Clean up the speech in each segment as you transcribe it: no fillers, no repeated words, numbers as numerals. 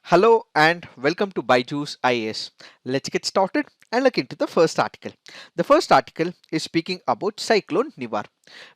Hello and welcome to Byju's IAS. Let's get started and look into the first article. The first article is speaking about Cyclone Nivar.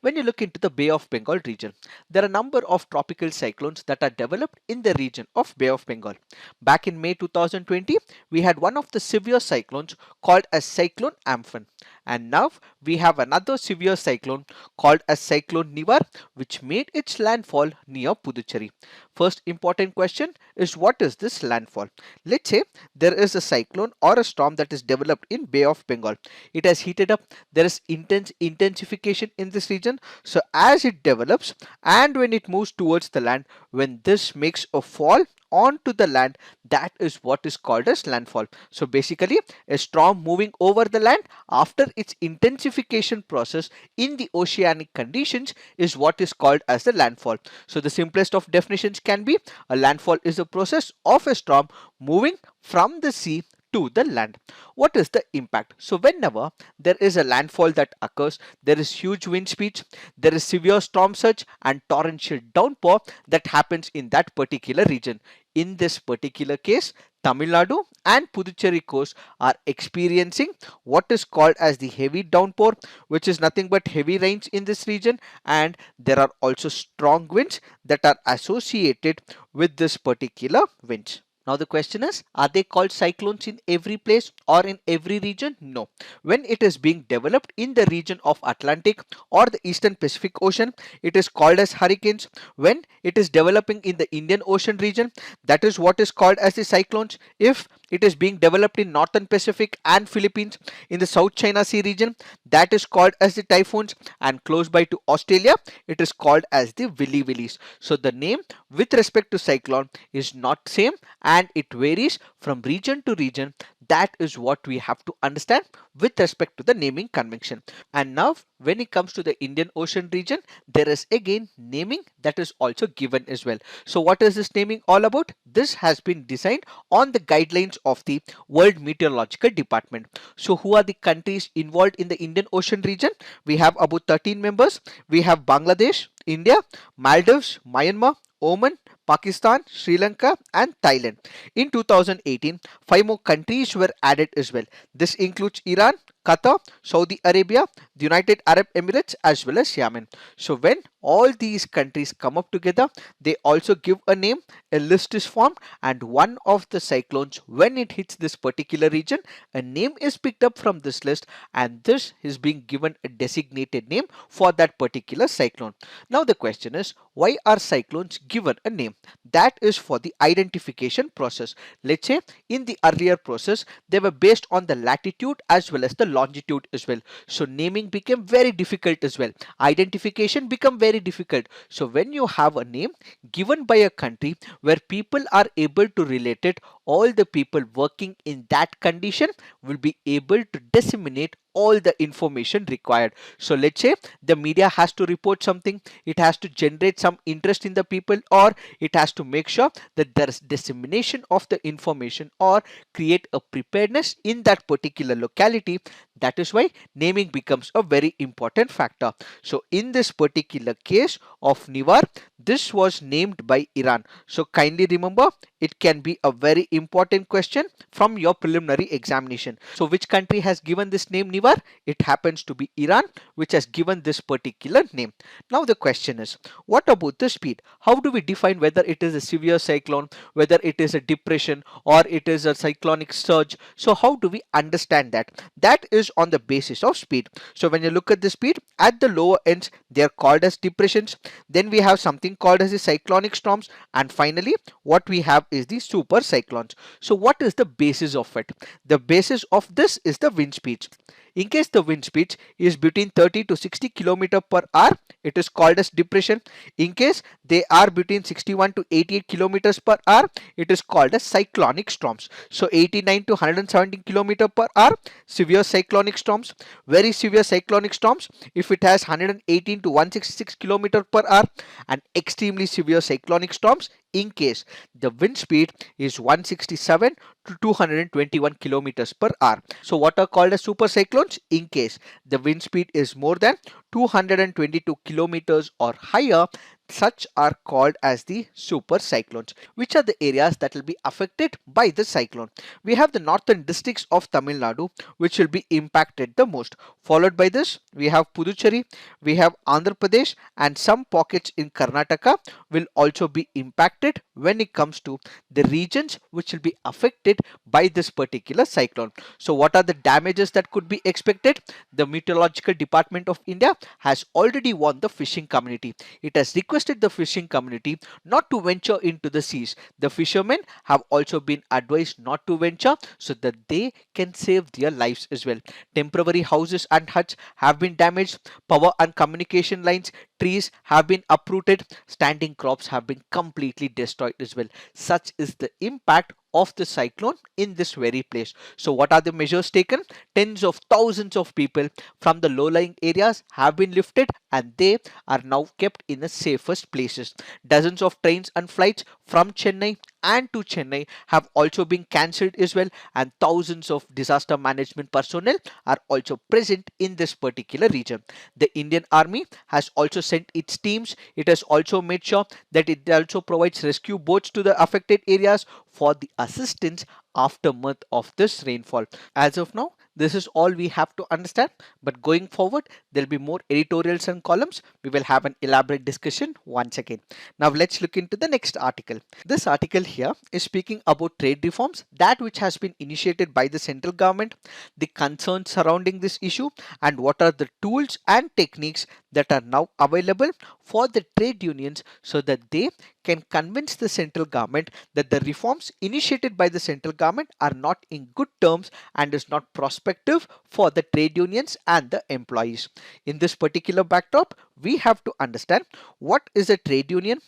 When you look into the Bay of Bengal region, there are a number of tropical cyclones that are developed in the region of Bay of Bengal. Back in May 2020, we had one of the severe cyclones called as Cyclone Amphan. And now we have another severe cyclone called as Cyclone Nivar, which made its landfall near Puducherry. First important question is, what is this landfall? Let's say there is a cyclone or a storm that is developed in Bay of Bengal. It has heated up. There is intense intensification in this region. So as it develops and when it moves towards the land, when this makes a fall onto the land, that is what is called as landfall. So basically a storm moving over the land after its intensification process in the oceanic conditions is what is called as the landfall. So the simplest of definitions can be, a landfall is a process of a storm moving from the sea to the land. What is the impact? So whenever there is a landfall that occurs, there is huge wind speeds, there is severe storm surge and torrential downpour that happens in that particular region. In this particular case, Tamil Nadu and Puducherry coast are experiencing what is called as the heavy downpour, which is nothing but heavy rains in this region, and there are also strong winds that are associated with this particular winds. Now the question is, are they called cyclones in every place or in every region? No. When it is being developed in the region of Atlantic or the Eastern Pacific Ocean, it is called as hurricanes. When it is developing in the Indian Ocean region, that is what is called as the cyclones. If it is being developed in Northern Pacific and Philippines, in the South China Sea region, that is called as the typhoons, and close by to Australia, it is called as the Willy Willies. So the name with respect to cyclone is not same and it varies from region to region. That is what we have to understand with respect to the naming convention. And now when it comes to the Indian Ocean region, there is again naming that is also given as well. So what is this naming all about? This has been designed on the guidelines of the World Meteorological Department. So who are the countries involved in the Indian Ocean region? We have about 13 members. We have Bangladesh, India, Maldives, Myanmar, Oman, Pakistan, Sri Lanka and Thailand. In 2018, 5 more countries were added as well. This includes Iran, Qatar, Saudi Arabia, the United Arab Emirates as well as Yemen. So when all these countries come up together, they also give a name, a list is formed, and one of the cyclones, when it hits this particular region, a name is picked up from this list and this is being given a designated name for that particular cyclone. Now the question is, why are cyclones given a name? That is for the identification process. Let's say in the earlier process, they were based on the latitude as well as the longitude as well. So naming became very difficult as well. Identification become very difficult. So when you have a name given by a country where people are able to relate it, all the people working in that condition will be able to disseminate all the information required. So let's say the media has to report something, it has to generate some interest in the people, or it has to make sure that there is dissemination of the information or create a preparedness in that particular locality. That is why naming becomes a very important factor. So in this particular case of Nivar, this was named by Iran. So kindly remember, it can be a very important question from your preliminary examination. So which country has given this name Nivar? It happens to be Iran, which has given this particular name. Now the question is, what about the speed? How do we define whether it is a severe cyclone, whether it is a depression or it is a cyclonic surge? So how do we understand that? That is on the basis of speed. So when you look at the speed, at the lower ends, they are called as depressions. Then we have something called as the cyclonic storms, and finally what we have is the super cyclones. So what is the basis of it? The basis of this is the wind speeds. In case the wind speed is between 30 to 60 km per hour, it is called as depression. In case they are between 61 to 88 kilometers per hour, it is called as cyclonic storms. So 89 to 117 km per hour, severe cyclonic storms. Very severe cyclonic storms if it has 118 to 166 km per hour, and extremely severe cyclonic storms in case the wind speed is 167 to 221 kilometers per hour. So what are called as super cyclones? In case the wind speed is more than 222 kilometers or higher, Such are called as the super cyclones. Which are the areas that will be affected by the cyclone? We have the northern districts of Tamil Nadu which will be impacted the most. Followed by this, we have Puducherry, we have Andhra Pradesh, and some pockets in Karnataka will also be impacted when it comes to the regions which will be affected by this particular cyclone. So, what are the damages that could be expected? The Meteorological Department of India has already warned the fishing community. It has requested the fishing community not to venture into the seas. The fishermen have also been advised not to venture so that they can save their lives as well. Temporary houses and huts have been damaged, power and communication lines, trees have been uprooted, standing crops have been completely destroyed as well. Such is the impact of the cyclone in this very place. So what are the measures taken? Tens of thousands of people from the low-lying areas have been lifted and they are now kept in the safest places. Dozens of trains and flights from Chennai and to Chennai have also been cancelled as well, and thousands of disaster management personnel are also present in this particular region. The Indian Army has also sent its teams. It has also made sure that it also provides rescue boats to the affected areas for the assistance aftermath of this rainfall. As of now, this is all we have to understand, but going forward there'll be more editorials and columns. We will have an elaborate discussion once again. Now let's look into the next article. This article here is speaking about trade reforms, that which has been initiated by the central government, the concerns surrounding this issue, and what are the tools and techniques that are now available for the trade unions so that they can convince the central government that the reforms initiated by the central government are not in good terms and is not prospective for the trade unions and the employees. In this particular backdrop, we have to understand what is a trade union,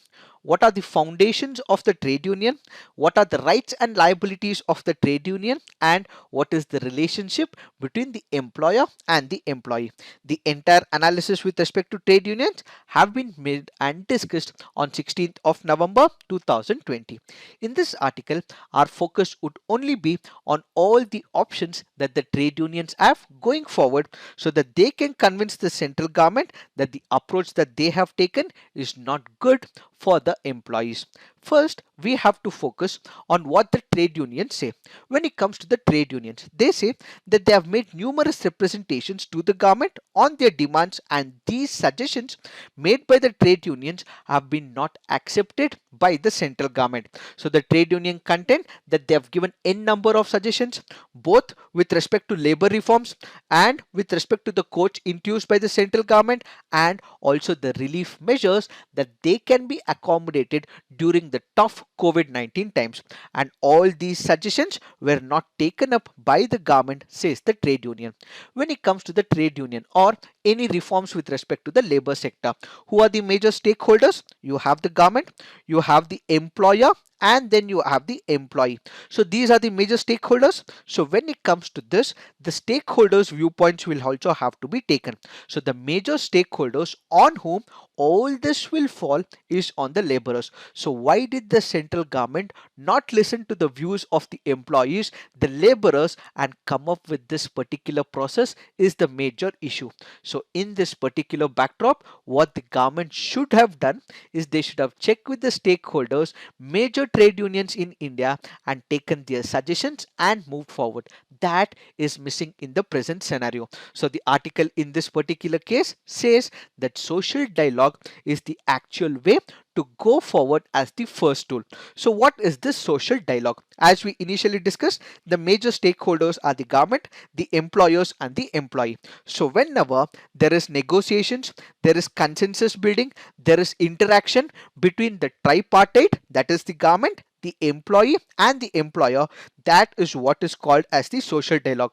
what are the foundations of the trade union, what are the rights and liabilities of the trade union, and what is the relationship between the employer and the employee. The entire analysis with respect to trade unions have been made and discussed on 16th of November 2020. In this article, our focus would only be on all the options that the trade unions have going forward so that they can convince the central government that the approach that they have taken is not good for the employees. First, we have to focus on what the trade unions say. When it comes to the trade unions, they say that they have made numerous representations to the government on their demands, and these suggestions made by the trade unions have been not accepted by the central government. So the trade union contend that they have given n number of suggestions both with respect to labor reforms and with respect to the coach introduced by the central government, and also the relief measures that they can be accommodated during the tough COVID-19 times. And all these suggestions were not taken up by the government, says the trade union. When it comes to the trade union or any reforms with respect to the labor sector, who are the major stakeholders? You have the government, you have the employer, and then you have the employee. So these are the major stakeholders. So when it comes to this, the stakeholders viewpoints will also have to be taken. So the major stakeholders on whom all this will fall is on the laborers. So why did the central government not listen to the views of the employees, the laborers, and come up with this particular process is the major issue. So in this particular backdrop, what the government should have done is they should have checked with the stakeholders, major trade unions in India, and taken their suggestions and moved forward. That is missing in the present scenario. So the article in this particular case says that social dialogue is the actual way to go forward as the first tool. So what is this social dialogue? As we initially discussed, the major stakeholders are the government, the employers, and the employee. So whenever there is negotiations, there is consensus building, there is interaction between the tripartite, that is the government, the employee, and the employer, that is what is called as the social dialogue.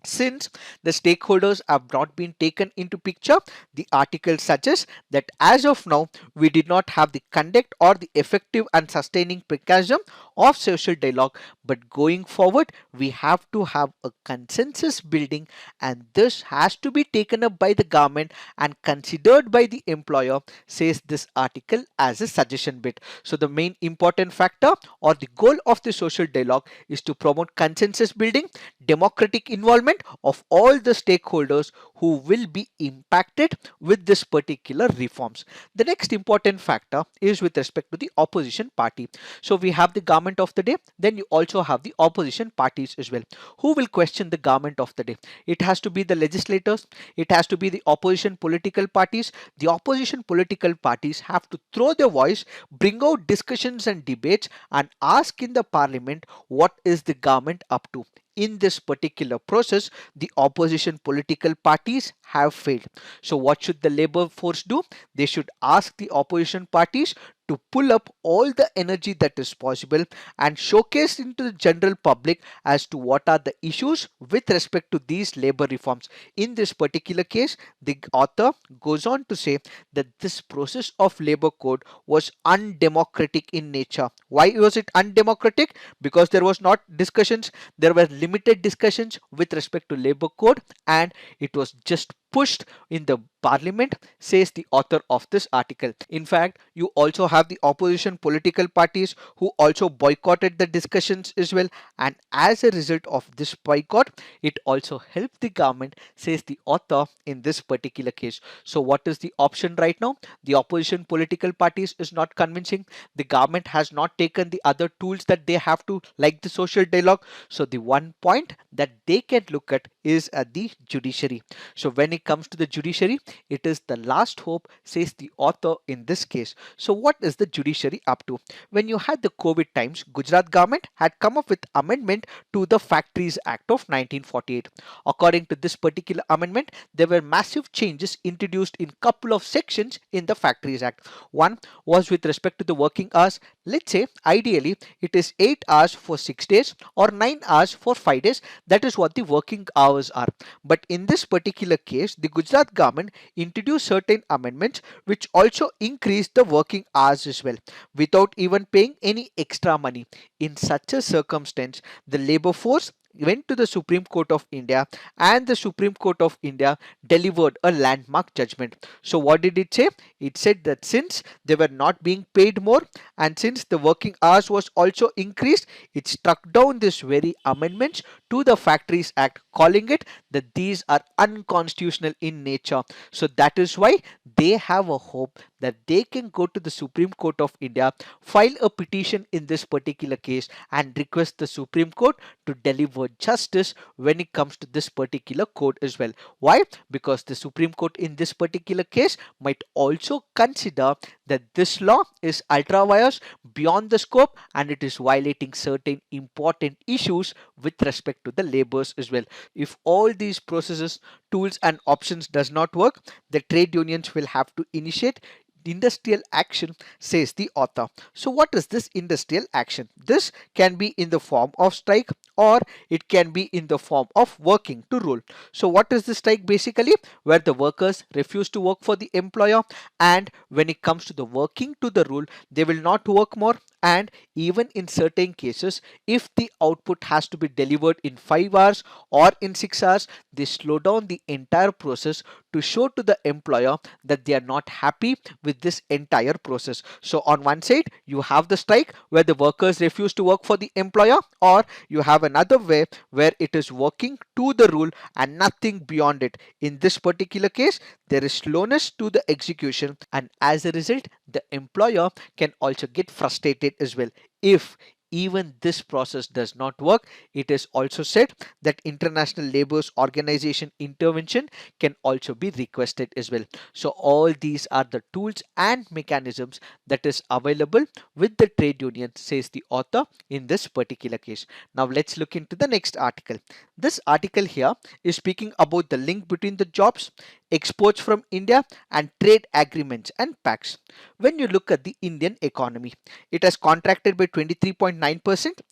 Since the stakeholders have not been taken into picture, the article suggests that as of now, we did not have the conduct or the effective and sustaining mechanism of social dialogue. But going forward, we have to have a consensus building, and this has to be taken up by the government and considered by the employer, says this article as a suggestion bit. So the main important factor or the goal of the social dialogue is to promote consensus building, democratic involvement, agreement of all the stakeholders who will be impacted with this particular reforms. The next important factor is with respect to the opposition party. So we have the government of the day, then you also have the opposition parties as well. Who will question the government of the day? It has to be the legislators, it has to be the opposition political parties. The opposition political parties have to throw their voice, bring out discussions and debates, and ask in the parliament what is the government up to. In this particular process, the opposition political parties have failed. So what should the labor force do? They should ask the opposition parties to pull up all the energy that is possible and showcase into the general public as to what are the issues with respect to these labor reforms. In this particular case, the author goes on to say that this process of labor code was undemocratic in nature. Why was it undemocratic? Because there was not discussions, there were limited discussions with respect to labor code, and it was just pushed in the parliament, says the author of this article. In fact, you also have the opposition political parties who also boycotted the discussions as well, and as a result of this boycott, it also helped the government, says the author in this particular case. So what is the option right now? The opposition political parties is not convincing. The government has not taken the other tools that they have to, like the social dialogue. So the one point that they can look at is at the judiciary. So when it comes to the judiciary, it is the last hope, says the author in this case. So what is the judiciary up to? When you had the COVID times, Gujarat government had come up with amendment to the Factories Act of 1948. According to this particular amendment, there were massive changes introduced in couple of sections in the Factories Act. One was with respect to the working hours. Let's say ideally it is 8 hours for 6 days or 9 hours for 5 days. That is what the working hours are. But in this particular case, the Gujarat government introduced certain amendments which also increased the working hours as well without even paying any extra money. In such a circumstance, the labor force went to the Supreme Court of India, and the Supreme Court of India delivered a landmark judgment. So what did it say? It said that since they were not being paid more and since the working hours was also increased, it struck down this very amendments to the Factories Act, calling it that these are unconstitutional in nature. So that is why they have a hope that they can go to the Supreme Court of India, file a petition in this particular case, and request the Supreme Court to deliver justice when it comes to this particular code as well. Why? Because the Supreme Court in this particular case might also consider that this law is ultra vires, beyond the scope, and it is violating certain important issues with respect to the laborers as well. If all these processes, tools and options does not work, the trade unions will have to initiate industrial action, says the author. So what is this industrial action? This can be in the form of strike, or it can be in the form of working to rule. So what is the strike? Basically where the workers refuse to work for the employer, and when it comes to the working to the rule, they will not work more, and even in certain cases, if the output has to be delivered in 5 hours or in 6 hours, they slow down the entire process to show to the employer that they are not happy with this entire process. So on one side, you have the strike where the workers refuse to work for the employer, or you have another way where it is working to the rule and nothing beyond it. In this particular case, there is slowness to the execution, and as a result, the employer can also get frustrated as well. If even this process does not work, it is also said that International Labour Organization intervention can also be requested as well. So all these are the tools and mechanisms that is available with the trade union, says the author in this particular case. Now let's look into the next article. This article here is speaking about the link between the jobs, exports from India, and trade agreements and pacts. When you look at the Indian economy, it has contracted by 23.9%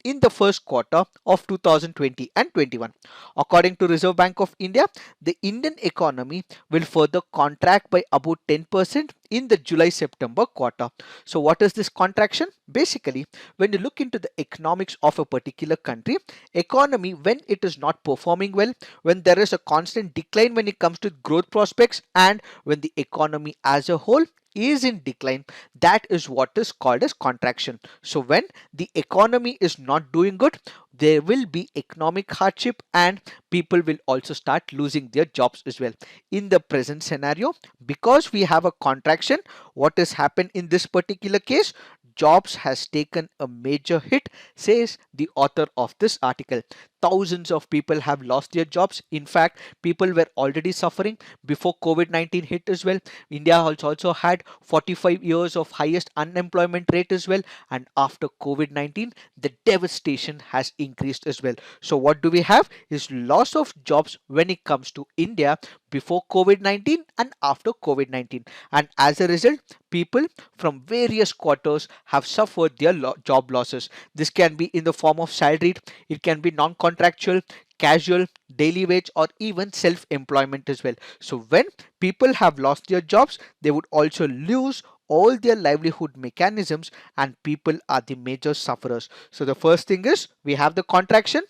in the first quarter of 2020 and 21. According to Reserve Bank of India, the Indian economy will further contract by about 10% in the July-September quarter. So what is this contraction? Basically, when you look into the economics of a particular country, economy, when it is not performing well, when there is a constant decline when it comes to growth prospects, and when the economy as a whole is in decline, that is what is called as contraction. So when the economy is not doing good, there will be economic hardship and people will also start losing their jobs as well. In the present scenario, because we have a contraction, what has happened in this particular case? Jobs has taken a major hit, says the author of this article. Thousands of people have lost their jobs. In fact, people were already suffering before COVID-19 hit as well. India has also had 45 years of highest unemployment rate as well. And after COVID-19, the devastation has increased as well. So what do we have is loss of jobs when it comes to India before COVID-19 and after COVID-19. And as a result, people from various quarters have suffered their job losses. This can be in the form of salaried, it can be non-contractual, casual, daily wage, or even self-employment as well. So when people have lost their jobs, they would also lose all their livelihood mechanisms, and people are the major sufferers. So the first thing is we have the contraction,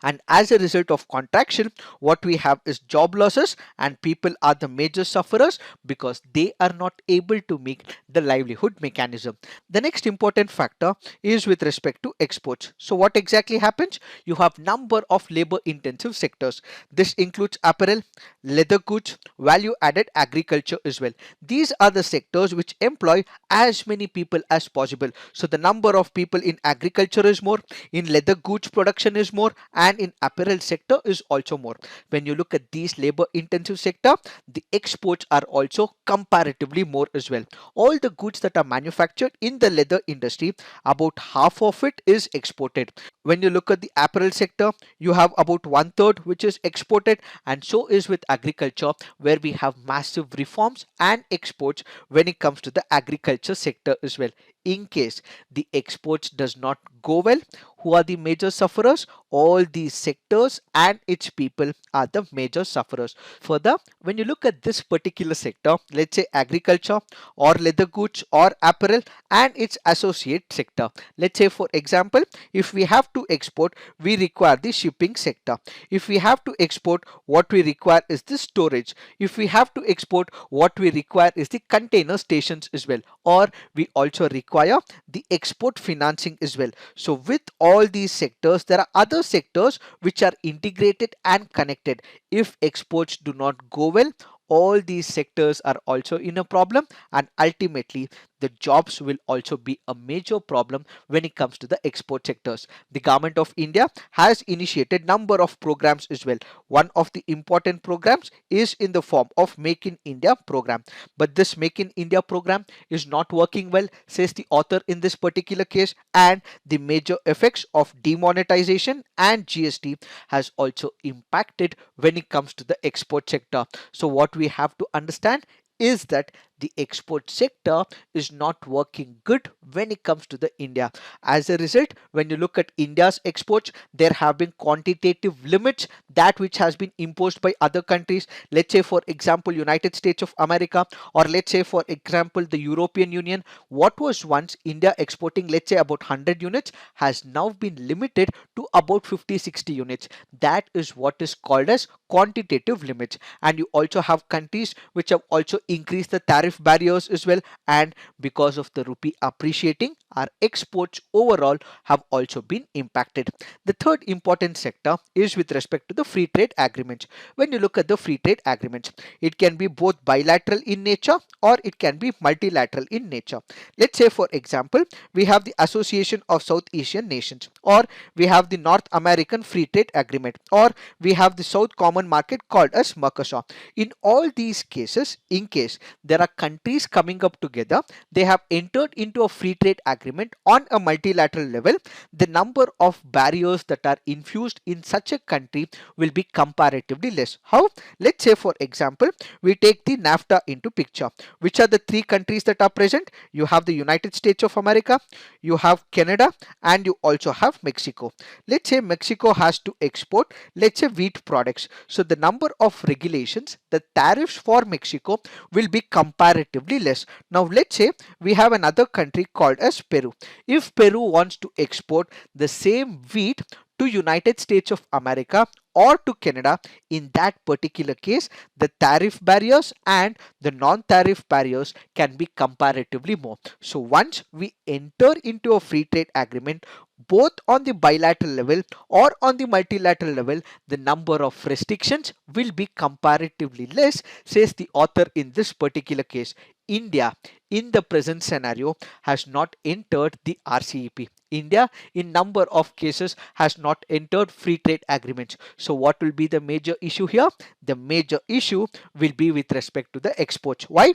and as a result of contraction, what we have is job losses, and people are the major sufferers because they are not able to make the livelihood mechanism. The next important factor is with respect to exports. So what exactly happens? You have number of labor intensive sectors. This includes apparel, leather goods, value added agriculture as well. These are the sectors which employ as many people as possible. So the number of people in agriculture is more, in leather goods production is more, and in apparel sector is also more. When you look at these labor intensive sector, the exports are also comparatively more as well. All the goods that are manufactured in the leather industry, about half of it is exported. When you look at the apparel sector, you have about one third which is exported, and so is with agriculture, where we have massive reforms and exports when it comes to the agriculture sector as well. In case the exports does not go well, who are the major sufferers? All these sectors and its people are the major sufferers. Further, when you look at this particular sector, let's say agriculture or leather goods or apparel and its associate sector, let's say for example, if we have to export, we require the shipping sector. If we have to export, what we require is the storage. If we have to export, what we require is the container stations as well, or we also require the export financing as well. So with all these sectors, there are other sectors which are integrated and connected. If exports do not go well, all these sectors are also in a problem, and ultimately the jobs will also be a major problem when it comes to the export sectors. The government of India has initiated number of programs as well. One of the important programs is in the form of Make in India program, but this Make in India program is not working well, says the author in this particular case, and the major effects of demonetization and GST has also impacted when it comes to the export sector. So what we have to understand is that the export sector is not working good when it comes to the India. As a result, when you look at India's exports, there have been quantitative limits, that which has been imposed by other countries. Let's say for example United States of America, or let's say for example the European Union. What was once India exporting, let's say about 100 units, has now been limited to about 50-60 units. That is what is called as quantitative limits. And you also have countries which have also increased the tariff barriers as well, and because of the rupee appreciating, our exports overall have also been impacted. The third important sector is with respect to the free trade agreements. When you look at the free trade agreements, it can be both bilateral in nature or it can be multilateral in nature. Let's say for example, we have the Association of South Asian Nations, or we have the North American Free Trade Agreement, or we have the South Common Market called as Mercosur. In all these cases, in case there are countries coming up together, they have entered into a free trade agreement on a multilateral level, the number of barriers that are infused in such a country will be comparatively less. How? Let's say for example, we take the NAFTA into picture. Which are the three countries that are present? You have the United States of America, you have Canada, and you also have Mexico. Let's say Mexico has to export, let's say wheat products. So the number of regulations, the tariffs for Mexico will be comparatively less. Now let's say we have another country called as Peru. If Peru wants to export the same wheat to United States of America or to Canada, in that particular case, the tariff barriers and the non-tariff barriers can be comparatively more. So once we enter into a free trade agreement, both on the bilateral level or on the multilateral level, the number of restrictions will be comparatively less, says the author in this particular case. India, in the present scenario, has not entered the RCEP. India, in number of cases, has not entered free trade agreements. So, what will be the major issue here? The major issue will be with respect to the exports. Why?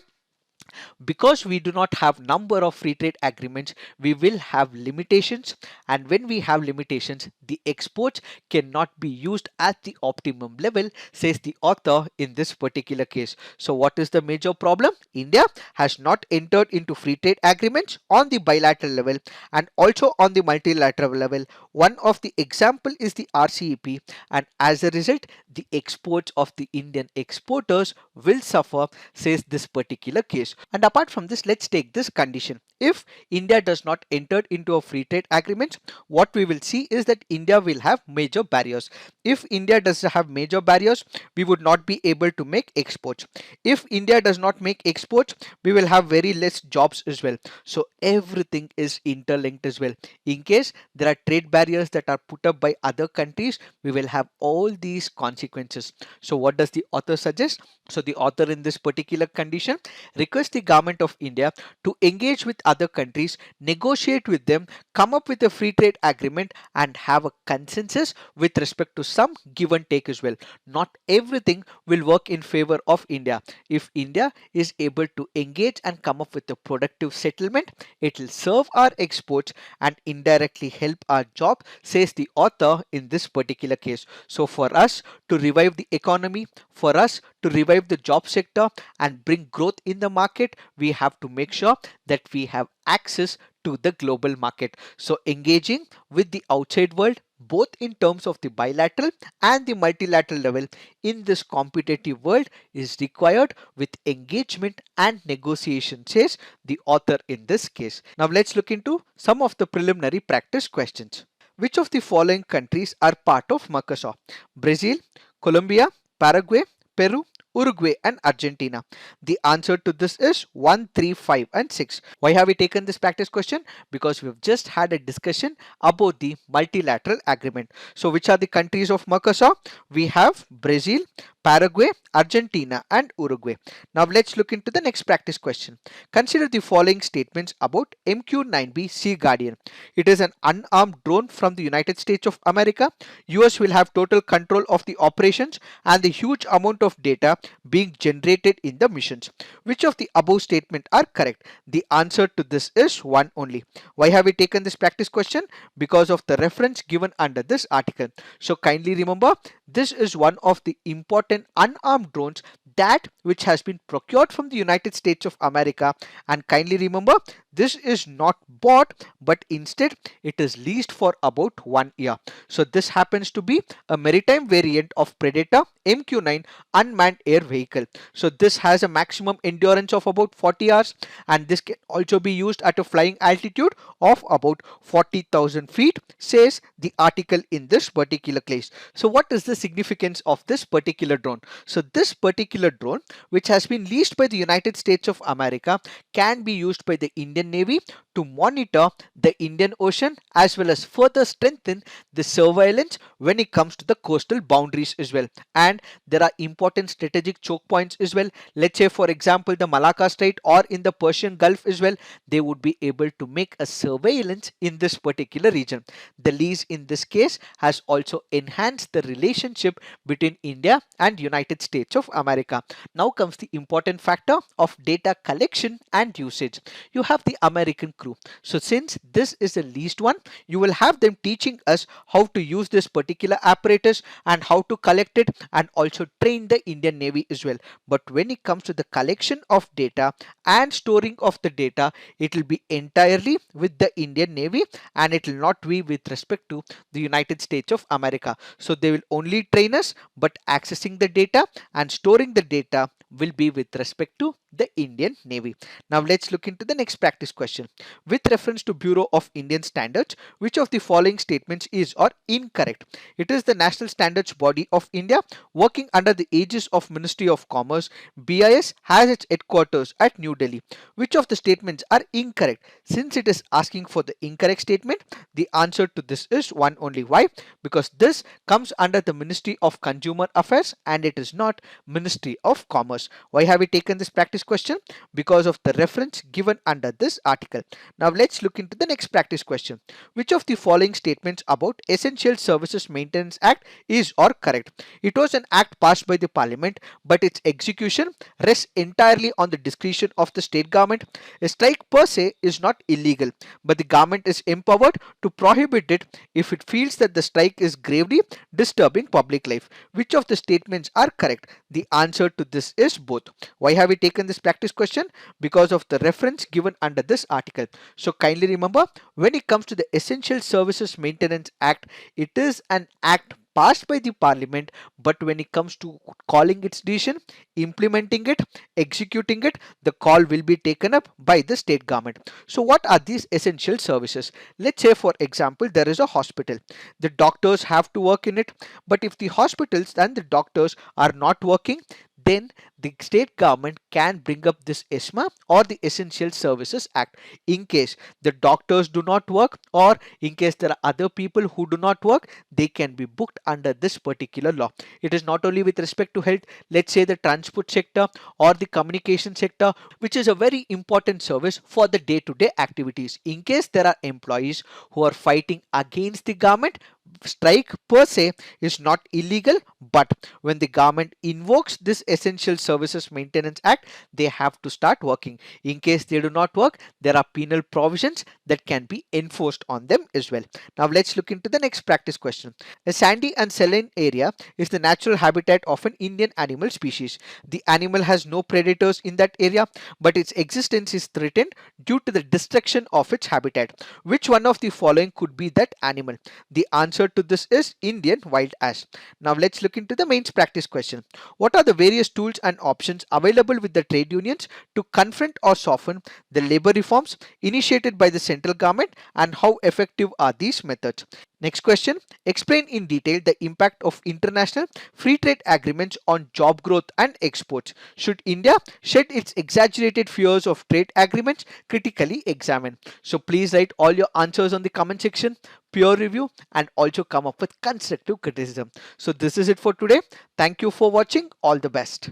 Because we do not have number of free trade agreements, we will have limitations, and when we have limitations, the exports cannot be used at the optimum level, says the author in this particular case. So what is the major problem? India has not entered into free trade agreements on the bilateral level and also on the multilateral level. One of the example is the RCEP, and as a result, the exports of the Indian exporters will suffer, says this particular case. And apart from this, let's take this condition. If India does not enter into a free trade agreement, what we will see is that India will have major barriers. If India does have major barriers, we would not be able to make exports. If India does not make exports, we will have very less jobs as well. So everything is interlinked as well. In case there are trade barriers that are put up by other countries, we will have all these consequences. So what does the author suggest? So the author in this particular condition requests the government of India to engage with other countries, negotiate with them, come up with a free trade agreement, and have a consensus with respect to some give and take as well. Not everything will work in favor of India. If India is able to engage and come up with a productive settlement, it will serve our exports and indirectly help our job, says the author in this particular case. So for us to revive the economy, for us to revive the job sector and bring growth in the market, we have to make sure that we have access to the global market. So engaging with the outside world, both in terms of the bilateral and the multilateral level in this competitive world, is required with engagement and negotiation, says the author in this case. Now let's look into some of the preliminary practice questions. Which of the following countries are part of Mercosur? Brazil, Colombia, Paraguay, Peru, Uruguay and Argentina. The answer to this is 1, 3, 5 and 6. Why have we taken this practice question? Because we've just had a discussion about the multilateral agreement. So which are the countries of Mercosur? We have Brazil, Paraguay, Argentina and Uruguay. Now let's look into the next practice question. Consider the following statements about MQ-9B Sea Guardian. It is an unarmed drone from the United States of America. US will have total control of the operations and the huge amount of data being generated in the missions. Which of the above statement are correct? The answer to this is one only. Why have we taken this practice question? Because of the reference given under this article. So kindly remember, this is one of the important unarmed drones that which has been procured from the United States of America, and kindly remember, this is not bought but instead it is leased for about 1 year. So this happens to be a maritime variant of Predator MQ-9 unmanned air vehicle. So this has a maximum endurance of about 40 hours, and this can also be used at a flying altitude of about 40,000 feet, says the article in this particular case. So what is the significance of this particular drone? So this particular drone, which has been leased by the United States of America, can be used by the Indian Navy to monitor the Indian Ocean as well as further strengthen the surveillance when it comes to the coastal boundaries as well. And there are important strategic choke points as well. Let's say for example the Malacca Strait or in the Persian Gulf as well, they would be able to make a surveillance in this particular region. The lease in this case has also enhanced the relationship between India and United States of America. Now comes the important factor of data collection and usage. You have the American crew. So since this is the leased one, you will have them teaching us how to use this particular apparatus and how to collect it, and also train the Indian Navy as well. But when it comes to the collection of data and storing of the data, it will be entirely with the Indian Navy and it will not be with respect to the United States of America. So they will only train us, but accessing the data and storing the data will be with respect to the Indian Navy. Now let's look into the next practice question. With reference to Bureau of Indian Standards, which of the following statements is or incorrect? It is the national standards body of India working under the aegis of Ministry of Commerce. BIS has its headquarters at New Delhi. Which of the statements are incorrect? Since it is asking for the incorrect statement, the answer to this is one only. Why? Because this comes under the Ministry of Consumer Affairs and it is not Ministry of Commerce. Why have we taken this practice question? Because of the reference given under this article. Now let's look into the next practice question. Which of the following statements about Essential Services Maintenance Act is or correct? It was an act passed by the Parliament, but its execution rests entirely on the discretion of the state government. A strike per se is not illegal, but the government is empowered to prohibit it if it feels that the strike is gravely disturbing public life. Which of the statements are correct? The answer to this is both. Why have we taken this practice question? Because of the reference given under this article. So kindly remember, when it comes to the Essential Services Maintenance Act, it is an act passed by the Parliament, but when it comes to calling its decision, implementing it, executing it, the call will be taken up by the state government. So what are these essential services? Let's say for example there is a hospital. The doctors have to work in it, but if the hospitals and the doctors are not working, then the state government can bring up this ESMA or the Essential Services Act. In case the doctors do not work or in case there are other people who do not work, they can be booked under this particular law. It is not only with respect to health, let's say the transport sector or the communication sector, which is a very important service for the day-to-day activities. In case there are employees who are fighting against the government, strike per se is not illegal, but when the government invokes this Essential Services Maintenance Act, they have to start working. In case they do not work, there are penal provisions that can be enforced on them as well. Now let's look into the next practice question. A sandy and saline area is the natural habitat of an Indian animal species. The animal has no predators in that area, but its existence is threatened due to the destruction of its habitat. Which one of the following could be that animal? The answer to this is Indian wild ass. Now let's look into the mains practice question. What are the various tools and options available with the trade unions to confront or soften the labor reforms initiated by the central government, and how effective are these methods? Next question. Explain in detail the impact of international free trade agreements on job growth and exports. Should India shed its exaggerated fears of trade agreements? Critically examine. So please write all your answers on the comment section, peer review, and also come up with constructive criticism. So this is it for today. Thank you for watching. All the best.